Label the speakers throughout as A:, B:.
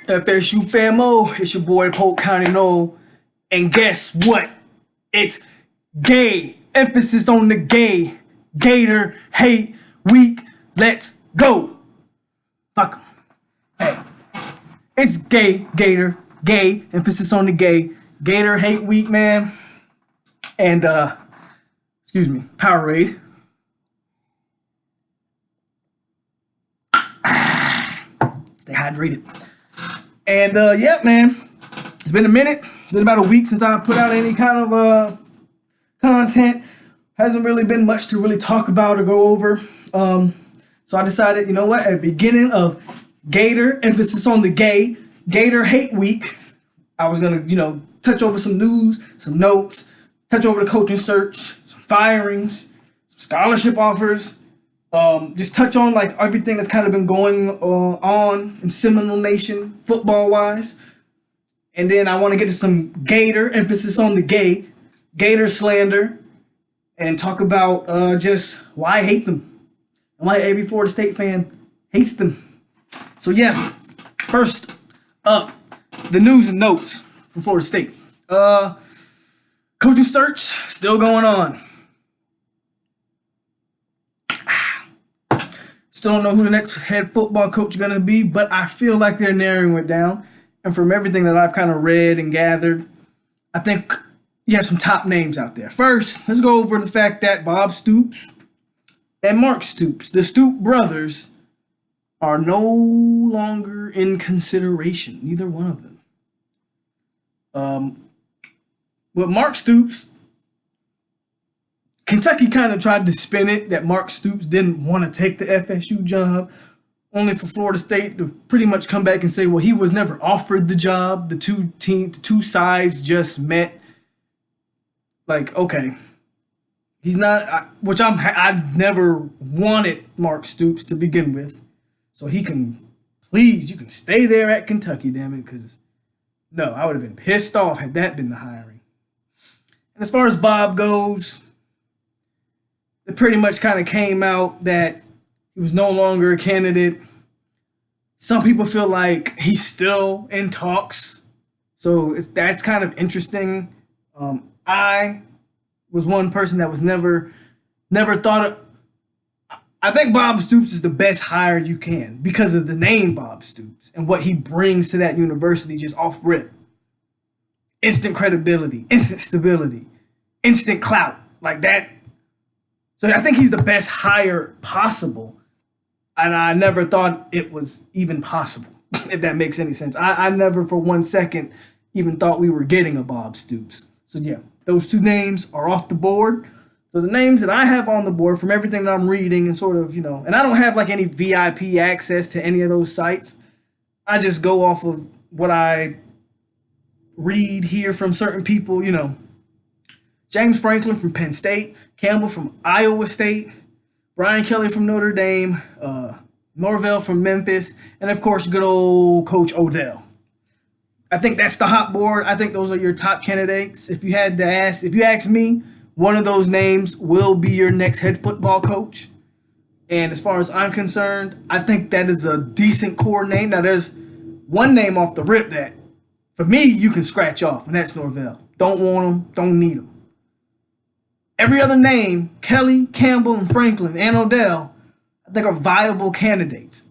A: FSU famo, it's your boy Polk County Noel, and guess what? It's gay. Emphasis on the gay. GAYtor hate week. Let's go. Fuck 'em. Hey, it's GAYtor. Gay. Emphasis on the gay. GAYtor hate week, man. And excuse me, Powerade. Stay hydrated. And yeah, man, it's been a minute. It's been about a week since I put out any kind of content. Hasn't really been much to really talk about or go over. So I decided, you know what, at the beginning of GAYtor, emphasis on the gay, GAYtor hate week, I was gonna, touch over some news, some notes, touch over the coaching search, some firings, some scholarship offers. Just touch on like everything that's kind of been going on in Seminole Nation football wise, and then I want to get to some GAYtor, emphasis on the gay, GAYtor slander, and talk about just why I hate them and why every Florida State fan hates them. So yeah, first up, the news and notes from Florida State. Coaching search still going on. Still don't know who the next head football coach is going to be, but I feel like they're narrowing it down. And from everything that I've kind of read and gathered, I think you have some top names out there. First, let's go over the fact that Bob Stoops and Mark Stoops, the Stoop brothers, are no longer in consideration. Neither one of them. With Mark Stoops, Kentucky kind of tried to spin it that Mark Stoops didn't want to take the FSU job, only for Florida State to pretty much come back and say, well, he was never offered the job. The two sides just met. Like, okay, he's not, which I never wanted Mark Stoops to begin with. So he can, please, you can stay there at Kentucky, damn it, because no, I would have been pissed off had that been the hiring. And as far as Bob goes, it pretty much kind of came out that he was no longer a candidate. Some people feel like he's still in talks. So that's kind of interesting. I was one person that was never thought of. I think Bob Stoops is the best hire you can because of the name Bob Stoops and what he brings to that university just off rip. Instant credibility, instant stability, instant clout, like that. So I think he's the best hire possible. And I never thought it was even possible, if that makes any sense. I never for 1 second even thought we were getting a Bob Stoops. So yeah, those two names are off the board. So the names that I have on the board from everything that I'm reading and sort of, and I don't have like any VIP access to any of those sites. I just go off of what I read, hear from certain people, James Franklin from Penn State, Campbell from Iowa State, Brian Kelly from Notre Dame, Norvell from Memphis, and of course, good old Coach Odell. I think that's the hot board. I think those are your top candidates. If you ask me, one of those names will be your next head football coach. And as far as I'm concerned, I think that is a decent core name. Now, there's one name off the rip that, for me, you can scratch off, and that's Norvell. Don't want him, don't need him. Every other name, Kelly, Campbell, and Franklin, and Odell, I think are viable candidates.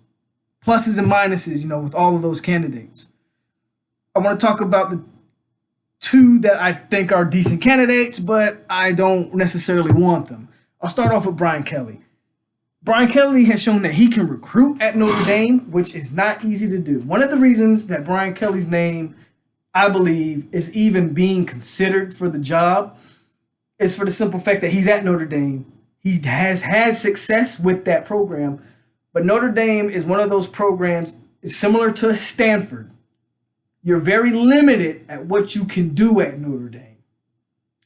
A: Pluses and minuses, with all of those candidates. I want to talk about the two that I think are decent candidates, but I don't necessarily want them. I'll start off with Brian Kelly. Brian Kelly has shown that he can recruit at Notre Dame, which is not easy to do. One of the reasons that Brian Kelly's name, I believe, is even being considered for the job is for the simple fact that he's at Notre Dame. He has had success with that program, but Notre Dame is one of those programs, it's similar to Stanford. You're very limited at what you can do at Notre Dame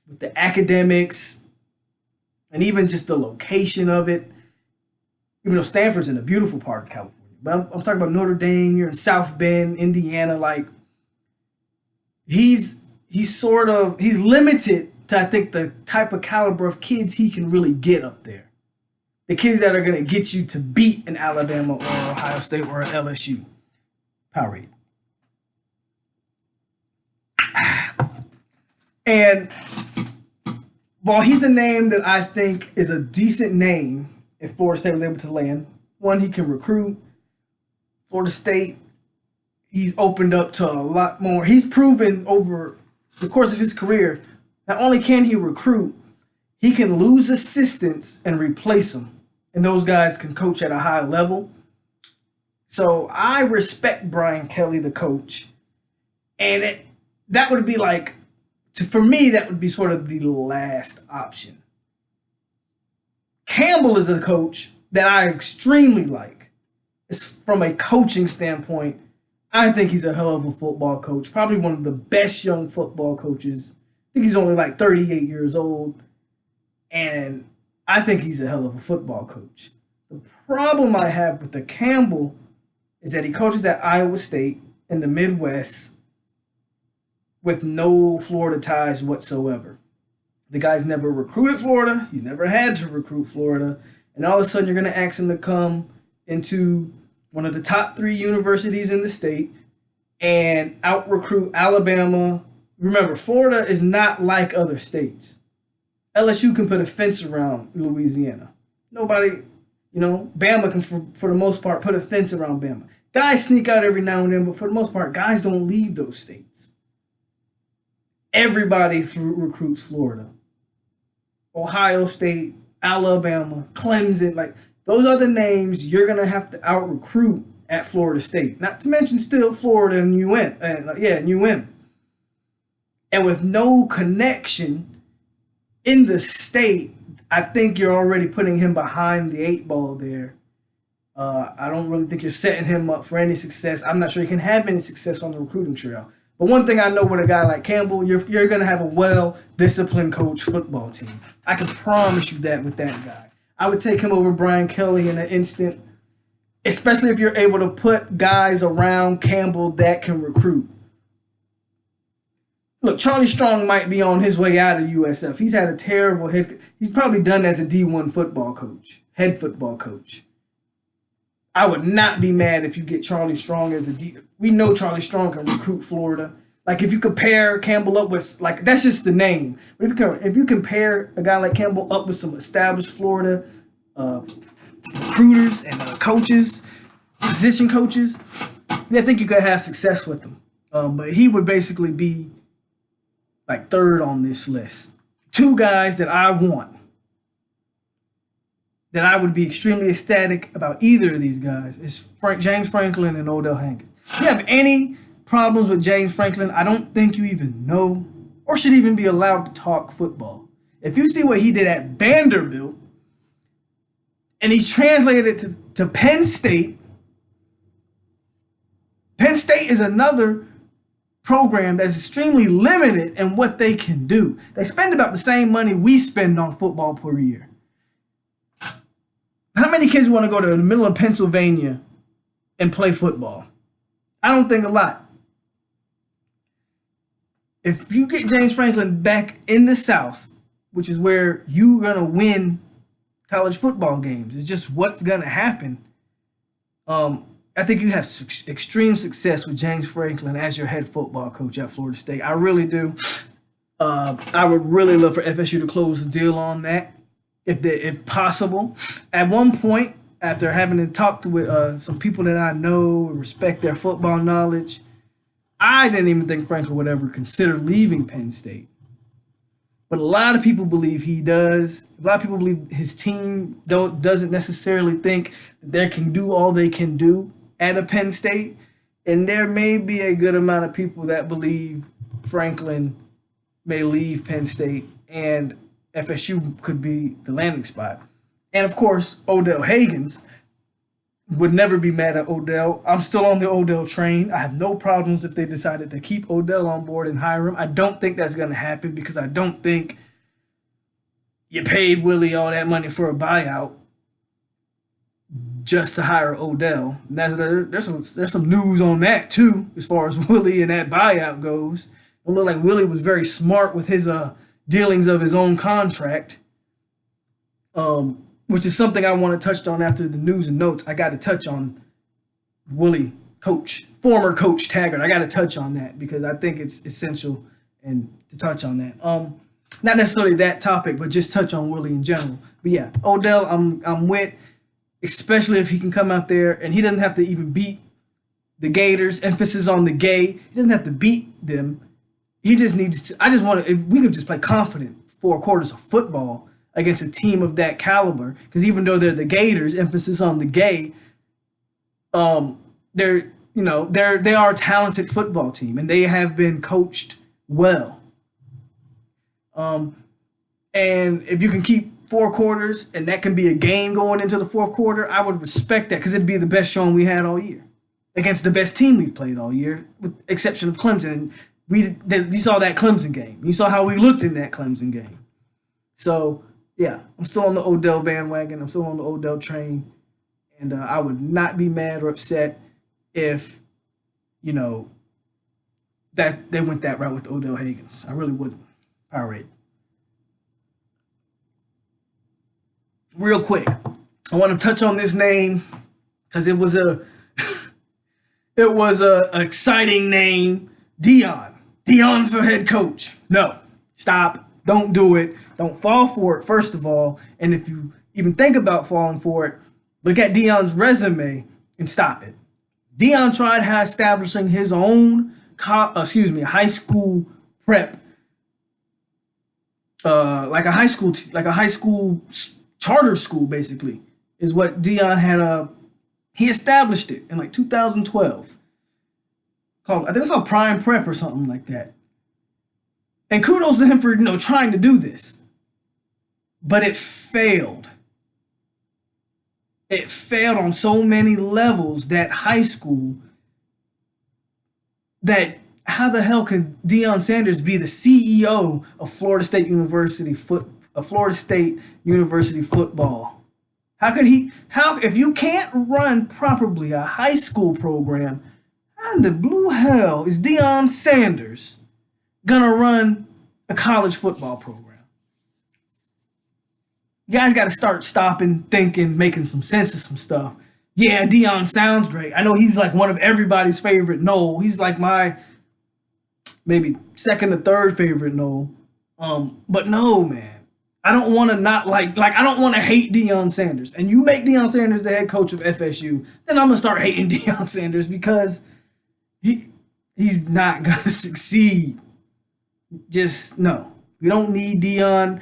A: with the academics and even just the location of it. Even though Stanford's in a beautiful part of California, but I'm talking about Notre Dame. You're in South Bend, Indiana. Like he's limited to, I think, the type of caliber of kids he can really get up there. The kids that are going to get you to beat an Alabama or Ohio State or an LSU. Powerade. And while he's a name that I think is a decent name, if Florida State was able to land, one, he can recruit. Florida State, he's opened up to a lot more. He's proven over the course of his career, not only can he recruit, he can lose assistants and replace them. And those guys can coach at a high level. So I respect Brian Kelly, the coach. And that would be like, for me, that would be sort of the last option. Campbell is a coach that I extremely like. It's from a coaching standpoint, I think he's a hell of a football coach. Probably one of the best young football coaches. I think he's only like 38 years old. And I think he's a hell of a football coach. The problem I have with the Campbell is that he coaches at Iowa State in the Midwest with no Florida ties whatsoever. The guy's never recruited Florida. He's never had to recruit Florida. And all of a sudden, you're going to ask him to come into one of the top 3 universities in the state and out-recruit Alabama. Remember, Florida is not like other states. LSU can put a fence around Louisiana. Nobody, Bama can, for the most part, put a fence around Bama. Guys sneak out every now and then, but for the most part, guys don't leave those states. Everybody recruits Florida. Ohio State, Alabama, Clemson, like those are the names you're going to have to out-recruit at Florida State. Not to mention still Florida and UM. And with no connection in the state, I think you're already putting him behind the 8 ball there. I don't really think you're setting him up for any success. I'm not sure he can have any success on the recruiting trail. But one thing I know with a guy like Campbell, you're going to have a well-disciplined coach football team. I can promise you that with that guy. I would take him over Brian Kelly in an instant, especially if you're able to put guys around Campbell that can recruit. Look, Charlie Strong might be on his way out of USF. He's had a terrible head. He's probably done as a D1 football coach, head football coach. I would not be mad if you get Charlie Strong as a D. We know Charlie Strong can recruit Florida. Like if you compare Campbell up with, like that's just the name. But if you compare a guy like Campbell up with some established Florida recruiters and coaches, position coaches, I think you could have success with them. But he would basically be like 3rd on this list. 2 guys that I want, that I would be extremely ecstatic about either of these guys is James Franklin and Odell Hankins. If you have any problems with James Franklin, I don't think you even know or should even be allowed to talk football. If you see what he did at Vanderbilt and he's translated it to Penn State, Penn State is another program that's extremely limited in what they can do. They spend about the same money we spend on football per year. How many kids want to go to the middle of Pennsylvania and play football? I don't think a lot. If you get James Franklin back in the South, which is where you're going to win college football games, it's just what's going to happen. I think you have extreme success with James Franklin as your head football coach at Florida State. I really do. I would really love for FSU to close the deal on that, if possible. At one point, after having talked with some people that I know and respect their football knowledge, I didn't even think Franklin would ever consider leaving Penn State. But a lot of people believe he does. A lot of people believe his team doesn't necessarily think that they can do all they can do at a Penn State. And there may be a good amount of people that believe Franklin may leave Penn State and FSU could be the landing spot. And of course, Odell Hankins would never be mad at Odell. I'm still on the Odell train. I have no problems if they decided to keep Odell on board and hire him. I don't think that's going to happen because I don't think you paid Willie all that money for a buyout just to hire Odell. There's some news on that too, as far as Willie and that buyout goes. It looked like Willie was very smart with his dealings of his own contract, which is something I want to touch on after the news and notes. I got to touch on Willie, former coach Taggart. I got to touch on that because I think it's essential and to touch on that. Not necessarily that topic, but just touch on Willie in general. But yeah, Odell, I'm with, especially if he can come out there and he doesn't have to even beat the Gators. Emphasis on the gay. He doesn't have to beat them. He just needs to. I just want to. If we could just play confident 4 quarters of football against a team of that caliber, because even though they're the Gators, emphasis on the gay, they are a talented football team and they have been coached well. And if you can keep 4 quarters and that can be a game going into the fourth quarter, I would respect that because it'd be the best showing we had all year against the best team we've played all year, with exception of Clemson. And you saw that Clemson game. You saw how we looked in that Clemson game. So yeah, I'm still on the Odell bandwagon. I'm still on the Odell train, and I would not be mad or upset if, that they went that route with Odell Higgins. I really wouldn't. Power rate. Real quick, I want to touch on this name because it was a exciting name. Deion for head coach. No, stop. Don't do it. Don't fall for it, first of all. And if you even think about falling for it, look at Deion's resume and stop it. Deion tried establishing his own, high school prep, like a high school charter school, basically, is what Deion had. He established it in like 2012. I think it was called Prime Prep or something like that. And kudos to him for trying to do this, but it failed. It failed on so many levels that high school. That how the hell could Deion Sanders be the CEO of Florida State University football? How could he? How if you can't run properly a high school program, how in the blue hell is Deion Sanders gonna run a college football program? You guys got to start stopping, thinking, making some sense of some stuff. Yeah, Deion sounds great. I know he's like one of everybody's favorite. No, he's like my maybe second or third favorite. No, but no, man. I don't want to not I don't want to hate Deion Sanders. And you make Deion Sanders the head coach of FSU, then I'm gonna start hating Deion Sanders because he's not gonna succeed. Just no. We don't need Deion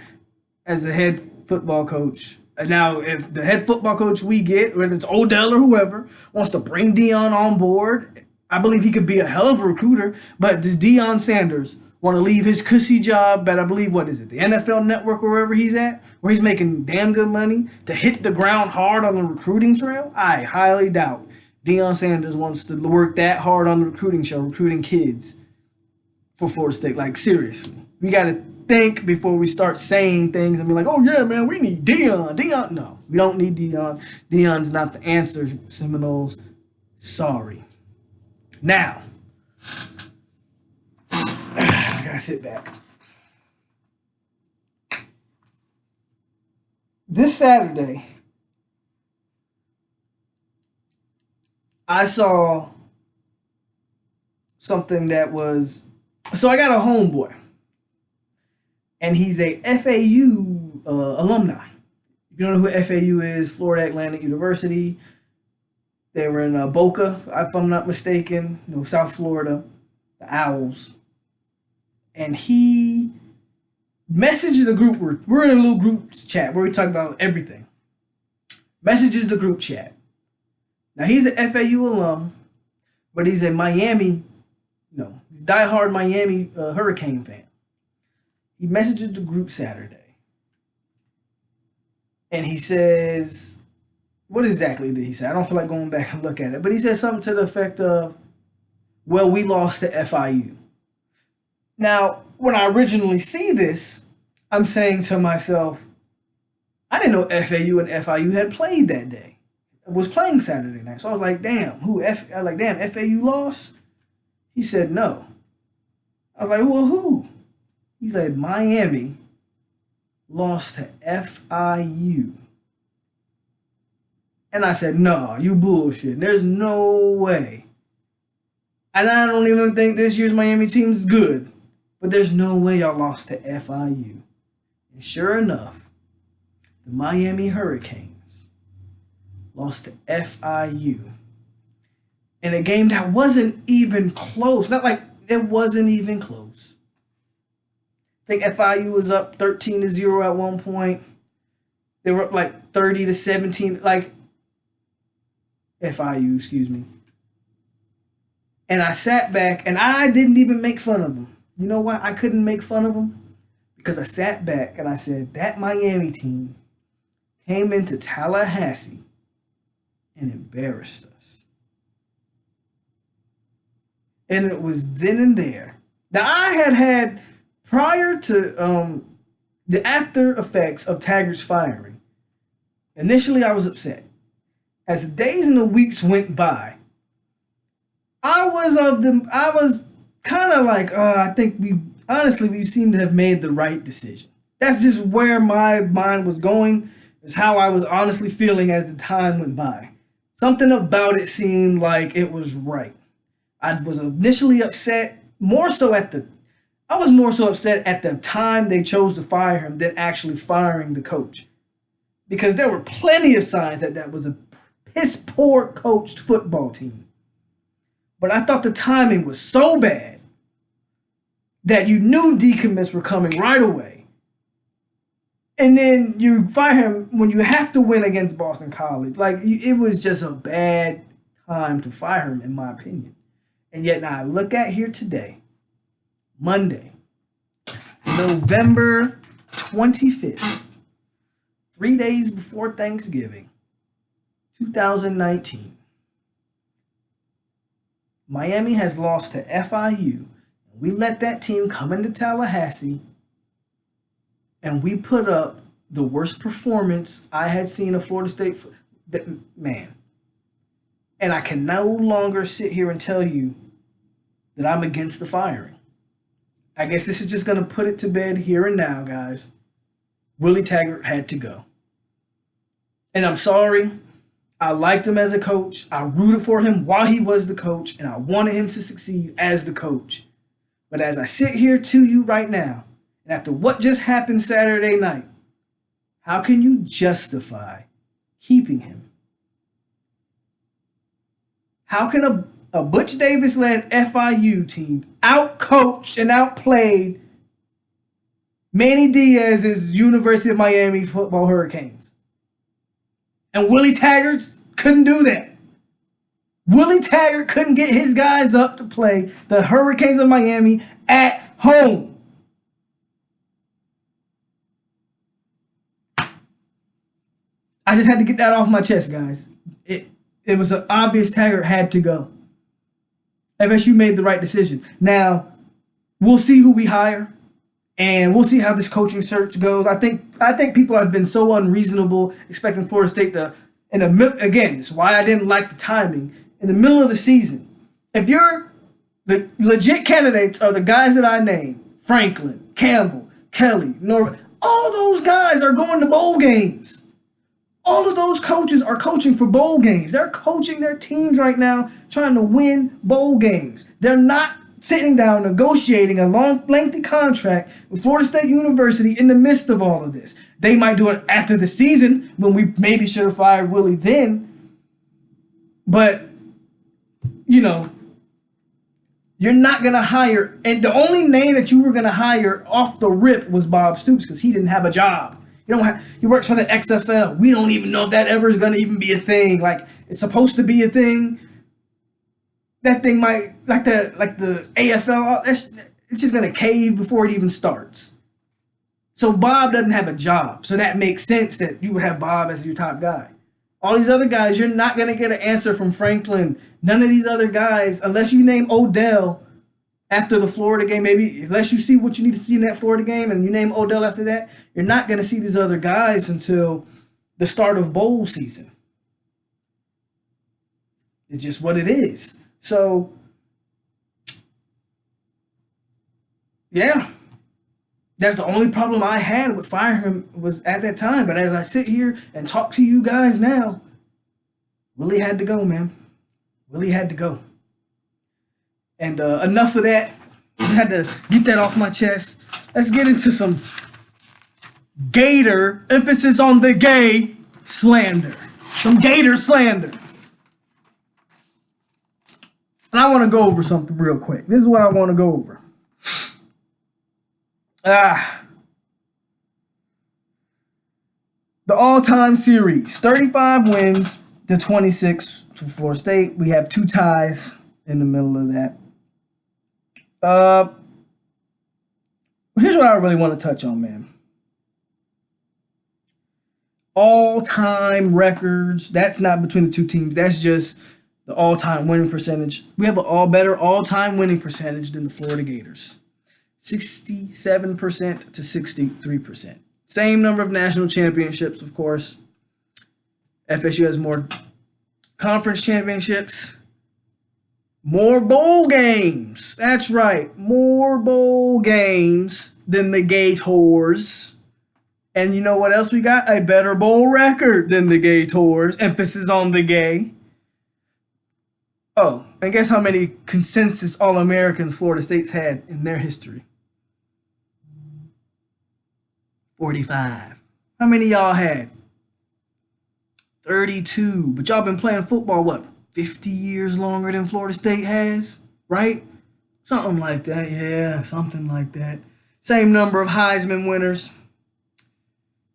A: as the head football coach. Now, if the head football coach we get, whether it's Odell or whoever, wants to bring Deion on board, I believe he could be a hell of a recruiter. But does Deion Sanders want to leave his cushy job at, I believe, the NFL Network or wherever he's at, where he's making damn good money, to hit the ground hard on the recruiting trail? I highly doubt Deion Sanders wants to work that hard on the recruiting show, recruiting kids for Florida State. Like, seriously. We got to think before we start saying things and be like, oh, yeah, man, we need Deion. No, we don't need Deion. Deion's not the answer, Seminoles. Sorry. Now, I got to sit back. This Saturday, I saw something that was... So I got a homeboy. And he's a FAU alumni. If you don't know who FAU is, Florida Atlantic University. They were in Boca, if I'm not mistaken, South Florida, the Owls. And he messages the group. We're in a little group chat where we talk about everything. Messages the group chat. Now, he's an FAU alum, but he's a Miami, he's a diehard Miami Hurricane fan. He messages the group Saturday. And he says, what exactly did he say? I don't feel like going back and look at it. But he said something to the effect of, well, we lost to FIU. Now, when I originally see this, I'm saying to myself, I didn't know FAU and FIU had played that day. It was playing Saturday night. So I was like, damn, FAU lost? He said no. I was like, well, who? He said Miami lost to FIU. And I said, no, you bullshit. There's no way. And I don't even think this year's Miami team is good. But there's no way y'all lost to FIU. And sure enough, the Miami Hurricanes lost to FIU in a game that wasn't even close. Not like it wasn't even close. I think FIU was up 13-0 at one point. They were up like 30-17, like FIU, excuse me. And I sat back and I didn't even make fun of them. You know why I couldn't make fun of them? Because I sat back and I said, that Miami team came into Tallahassee and embarrassed us. And it was then and there. Now, I had prior to the after effects of Taggart's firing, initially I was upset. As the days and the weeks went by, I was kind of like, I think we seem to have made the right decision. That's just where my mind was going, is how I was honestly feeling as the time went by. Something about it seemed like it was right. I was initially upset, I was more so upset at the time they chose to fire him than actually firing the coach. Because there were plenty of signs that was a piss poor coached football team. But I thought the timing was so bad that you knew decommits were coming right away. And then you fire him when you have to win against Boston College. Like, it was just a bad time to fire him, in my opinion. And yet now I look at here today, Monday, November 25th, 3 days before Thanksgiving, 2019. Miami has lost to FIU. We let that team come into Tallahassee, and we put up the worst performance I had seen of Florida State. Man. And I can no longer sit here and tell you that I'm against the firing. I guess this is just going to put it to bed here and now, guys. Willie Taggart had to go. And I'm sorry. I liked him as a coach. I rooted for him while he was the coach, and I wanted him to succeed as the coach. But as I sit here to you right now, and after what just happened Saturday night, how can you justify keeping him? How can a Butch Davis-led FIU team out-coached and outplayed Manny Diaz's University of Miami football Hurricanes? And Willie Taggart couldn't do that. Willie Taggart couldn't get his guys up to play the Hurricanes of Miami at home. I just had to get that off my chest, guys. It was an obvious Taggart had to go. FSU made the right decision. Now, we'll see who we hire. And we'll see how this coaching search goes. I think people have been so unreasonable expecting Florida State to, again, it's why I didn't like the timing, in the middle of the season. If you're, the legit candidates are the guys that I named, Franklin, Campbell, Kelly, Norwood, all those guys are going to bowl games. All of those coaches are coaching for bowl games. They're coaching their teams right now trying to win bowl games. They're not sitting down negotiating a long, lengthy contract with Florida State University in the midst of all of this. They might do it after the season when we maybe should have fired Willie then. But, you're not going to hire. And the only name that you were going to hire off the rip was Bob Stoops because he didn't have a job. He works for the XFL. We don't even know if that ever is going to even be a thing. Like, it's supposed to be a thing. That thing might, like the AFL, it's just going to cave before it even starts. So Bob doesn't have a job. So that makes sense that you would have Bob as your top guy. All these other guys, you're not going to get an answer from Franklin. None of these other guys, unless you name Odell after the Florida game, maybe, unless you see what you need to see in that Florida game and you name Odell after that, you're not going to see these other guys until the start of bowl season. It's just what it is. So, yeah, that's the only problem I had with firing him was at that time. But as I sit here and talk to you guys now, Willie had to go, man. Willie had to go. And enough of that. Had to get that off my chest. Let's get into some GAYtor, emphasis on the gay, slander. Some GAYtor slander. And I want to go over something real quick. This is what I want to go over. The all-time series, 35 wins to 26 to Florida State. We have 2 ties in the middle of that. Here's what I really want to touch on, man. All-time records. That's not between the 2 teams. That's just the all-time winning percentage. We have a better all-time winning percentage than the Florida Gators. 67% to 63%. Same number of national championships, of course. FSU has more conference championships. More bowl games. That's right. More bowl games than the GAYtors. And you know what else we got? A better bowl record than the GAYtors. Emphasis on the gay. Oh, and guess how many consensus All-Americans Florida State's had in their history? 45. How many y'all had? 32. But y'all been playing football, what, 50 years longer than Florida State has? Right? Something like that. Yeah, something like that. Same number of Heisman winners.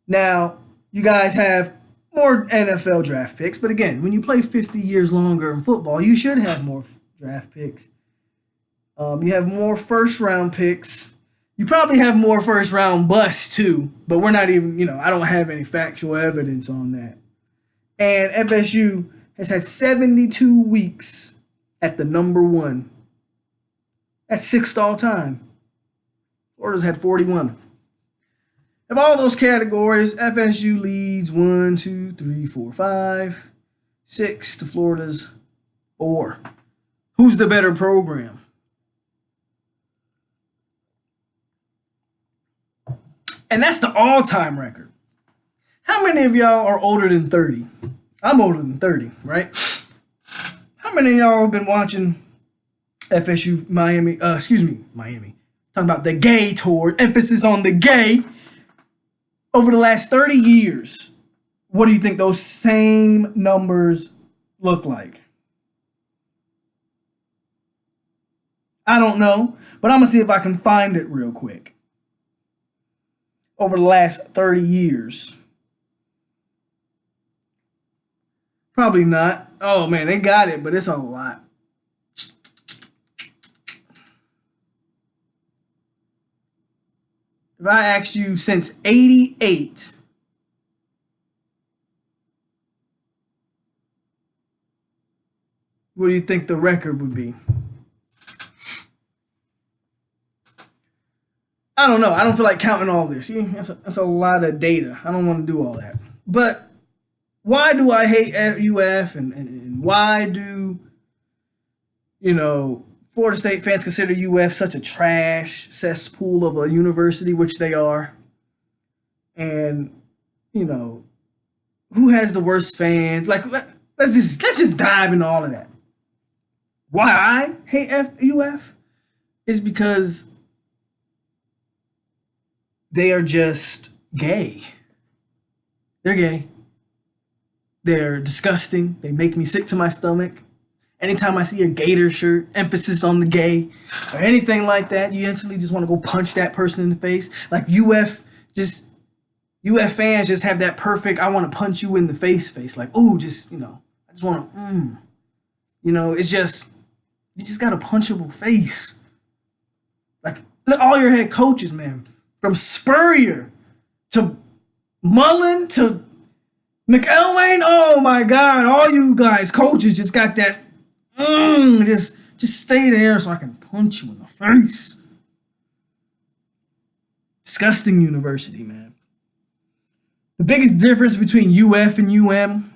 A: Now, you guys have more NFL draft picks. But again, when you play 50 years longer in football, you should have more draft picks. You have more first-round picks. You probably have more first-round busts, too. But we're not even, I don't have any factual evidence on that. And FSU has had 72 weeks at the number 1. That's 6th all-time. Florida's had 41. Of all those categories, FSU leads 1, 2, 3, 4, 5, 6 to Florida's 4. Who's the better program? And that's the all-time record. How many of y'all are older than 30? I'm older than 30, right? How many of y'all have been watching FSU Miami? Miami. Talking about the GAYtor, emphasis on the gay. Over the last 30 years, what do you think those same numbers look like? I don't know, but I'm going to see if I can find it real quick. Over the last 30 years. Probably not. Oh, man, they got it, but it's a lot. If I asked you since 88, what do you think the record would be? I don't know. I don't feel like counting all this. See, that's a lot of data. I don't want to do all that. But why do I hate UF and why do, Florida State fans consider UF such a trash cesspool of a university, which they are? And, who has the worst fans? Like, let's just dive into all of that. Why I hate UF is because they are just gay. They're gay. They're disgusting. They make me sick to my stomach. Anytime I see a GAYtor shirt, emphasis on the gay, or anything like that, you instantly just want to go punch that person in the face. Like UF fans just have that perfect, I want to punch you in the face. Like, ooh, I just want to, it's just, you just got a punchable face. Like, look, all your head coaches, man, from Spurrier to Mullen to McElwain, oh my God, all you guys, coaches, just got that, just stay there so I can punch you in the face. Disgusting university, man. The biggest difference between UF and UM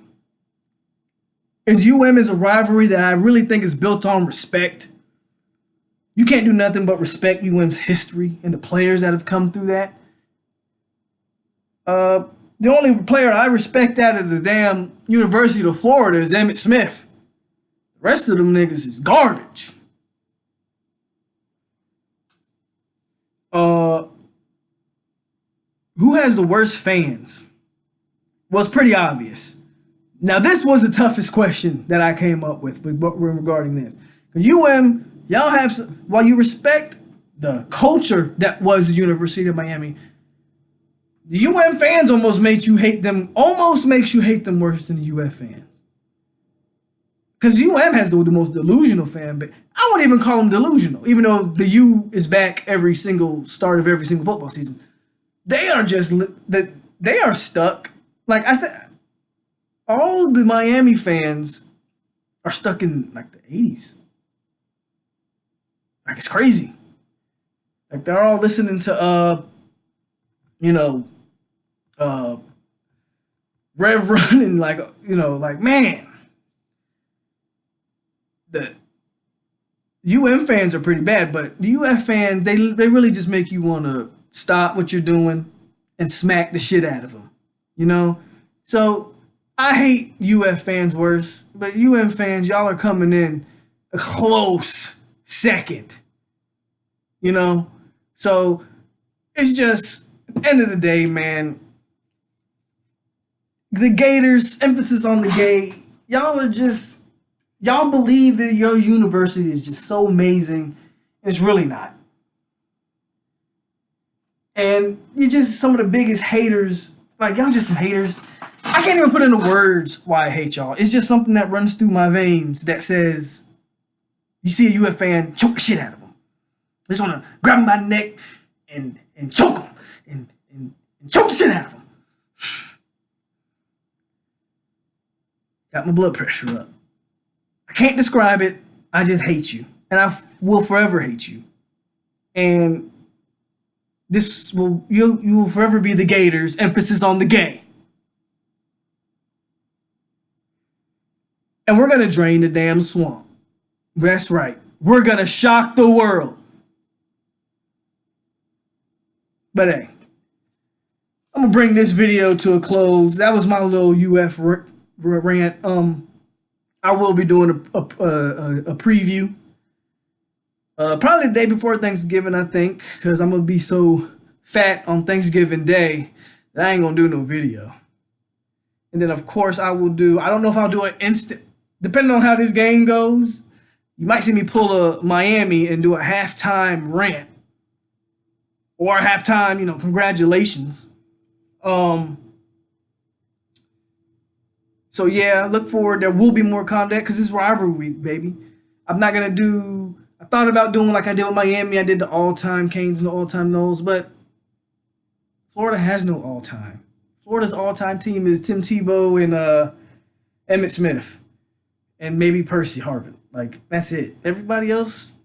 A: is UM is a rivalry that I really think is built on respect. You can't do nothing but respect UM's history and the players that have come through that. The only player I respect out of the damn University of Florida is Emmitt Smith. The rest of them niggas is garbage. who has the worst fans was pretty obvious. Now, this was the toughest question that I came up with regarding this. Because y'all have, while you respect the culture that was the University of Miami, the fans almost makes you hate them worse than the UF fans. Because has the most delusional fan base. I wouldn't even call them delusional, even though the U is back every single start of every single football season. They are they are stuck. Like, all the Miami fans are stuck in like the 80s. Like, it's crazy. Like, they're all listening to Rev Run and like man, the fans are pretty bad, but the UF fans, they really just make you want to stop what you're doing and smack the shit out of them, So I hate UF fans worse, but fans, y'all are coming in a close second, So it's just, at the end of the day, man, the GAYtors, emphasis on the gay, y'all believe that your university is just so amazing. It's really not. And you're just some of the biggest haters. Like, y'all just some haters. I can't even put into words why I hate y'all. It's just something that runs through my veins that says, you see a UF fan, choke the shit out of them. I just want to grab him by the neck and choke him and choke the shit out of him. Got my blood pressure up. I can't describe it. I just hate you. And I will forever hate you. And you will forever be the GAYtors, emphasis on the gay. And we're going to drain the damn swamp. That's right. We're going to shock the world. But hey, I'm going to bring this video to a close. That was my little UF rant. I will be doing a preview. Probably the day before Thanksgiving, I think, because I'm going to be so fat on Thanksgiving Day that I ain't going to do no video. And then, of course, I don't know if I'll do an instant, depending on how this game goes, you might see me pull a Miami and do a halftime rant. Or a halftime, congratulations. So yeah, look forward. There will be more content because it's rivalry week, baby. I'm not going to do... I thought about doing like I did with Miami. I did the all-time Canes and the all-time Knowles, but Florida has no all-time. Florida's all-time team is Tim Tebow and Emmitt Smith and maybe Percy Harvin. Like, that's it. Everybody else,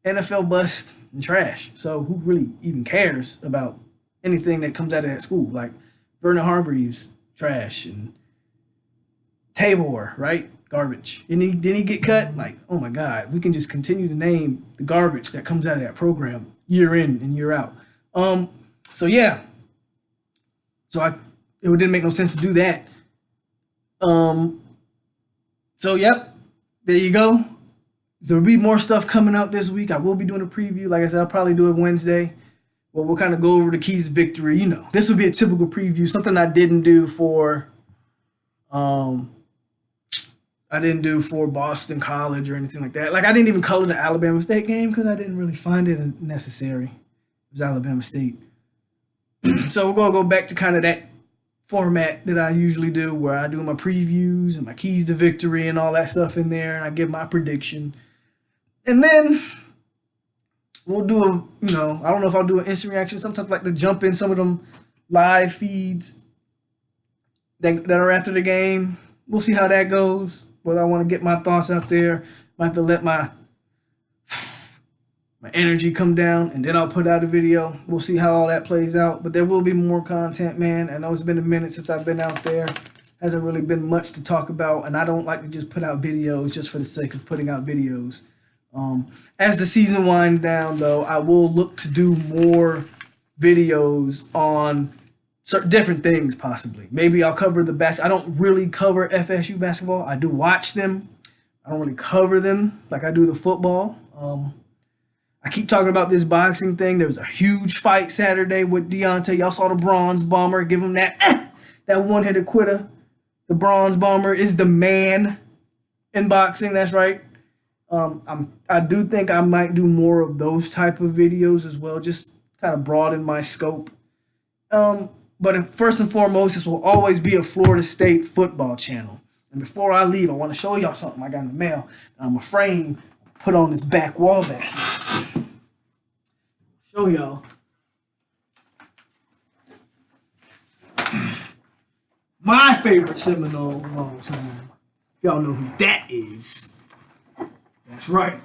A: NFL bust and trash. So who really even cares about anything that comes out of that school? Like Vernon Hargreaves, trash, and Tabor, right? Garbage. Didn't he get cut? Like, oh my God, we can just continue to name the garbage that comes out of that program year in and year out. So yeah. So it didn't make no sense to do that. So yep, there you go. There will be more stuff coming out this week. I will be doing a preview. Like I said, I'll probably do it Wednesday. Well, we'll kind of go over the keys to victory. This will be a typical preview, something I didn't do for Boston College or anything like that. Like, I didn't even color the Alabama State game because I didn't really find it necessary. It was Alabama State. So we're going to go back to kind of that format that I usually do, where I do my previews and my keys to victory and all that stuff in there, and I give my prediction. And then we'll do I don't know if I'll do an instant reaction. Sometimes I like to jump in some of them live feeds that are after the game. We'll see how that goes. Whether I want to get my thoughts out there, I have to let my energy come down, and then I'll put out a video. We'll see how all that plays out. But there will be more content, man. I know it's been a minute since I've been out there. Hasn't really been much to talk about, and I don't like to just put out videos just for the sake of putting out videos. As the season winds down, though, I will look to do more videos on different things, possibly. Maybe I'll cover the best. I don't really cover FSU basketball. I do watch them. I don't really cover them like I do the football. I keep talking about this boxing thing. There was a huge fight Saturday with Deontay. Y'all saw the Bronze Bomber give him that one-hitter quitter. The Bronze Bomber is the man in boxing. That's right. I do think I might do more of those type of videos as well, just kind of broaden my scope. But first and foremost, this will always be a Florida State football channel. And before I leave, I want to show y'all something I got in the mail. I'm a frame put on this back wall back here. Show y'all. My favorite Seminole of all time. Y'all know who that is. That's right.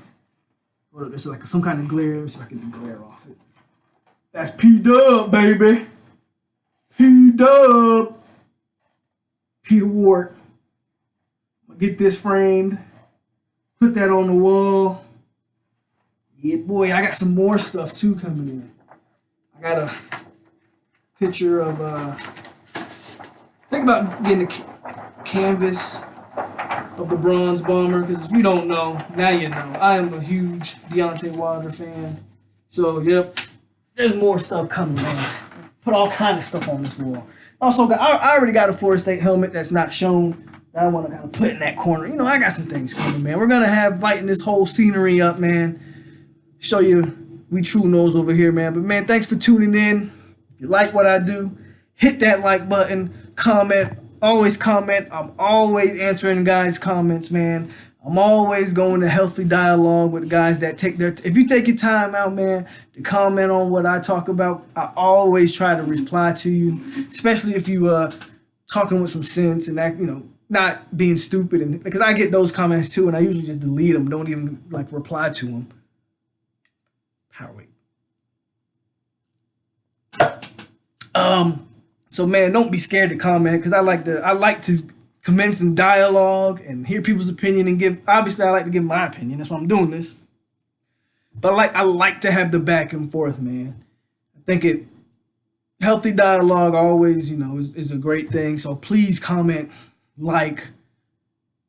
A: Hold up, there's like some kind of glare. Let me see if I can get the glare off it. That's P-Dub, baby. P-Dub. Peter Ward. I'm gonna get this framed. Put that on the wall. Yeah, boy, I got some more stuff too coming in. I got a picture of, think about getting a canvas of the Bronze Bomber, because if you don't know, now you know. I am a huge Deontay Wilder fan. So, yep, there's more stuff coming, man. Put all kind of stuff on this wall. Also, I already got a Florida State helmet that's not shown that I want to kind of put in that corner. You know, I got some things coming, man. We're going to have lighting this whole scenery up, man. Show you we true knows over here, man. But, man, thanks for tuning in. If you like what I do, hit that like button, comment. Always comment. I'm always answering guys' comments, man. I'm always going to healthy dialogue with guys that take their... If you take your time out, man, to comment on what I talk about, I always try to reply to you, especially if you talking with some sense and that, you know, not being stupid. And because I get those comments too, and I usually just delete them, don't even like reply to them. Power weight. So man, don't be scared to comment, because I like to commence in dialogue and hear people's opinion and give. Obviously, I like to give my opinion. That's why I'm doing this. But I like to have the back and forth, man. I think healthy dialogue always, you know, is a great thing. So please comment, like,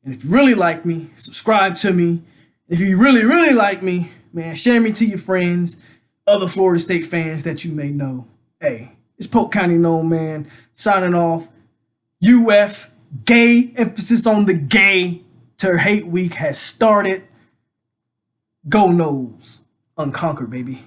A: and if you really like me, subscribe to me. If you really, really like me, man, share me to your friends, other Florida State fans that you may know. Hey. It's Polk County known, man. Signing off. UF, gay, emphasis on the gay. Hate Week has started. Go Noles. Unconquered, baby.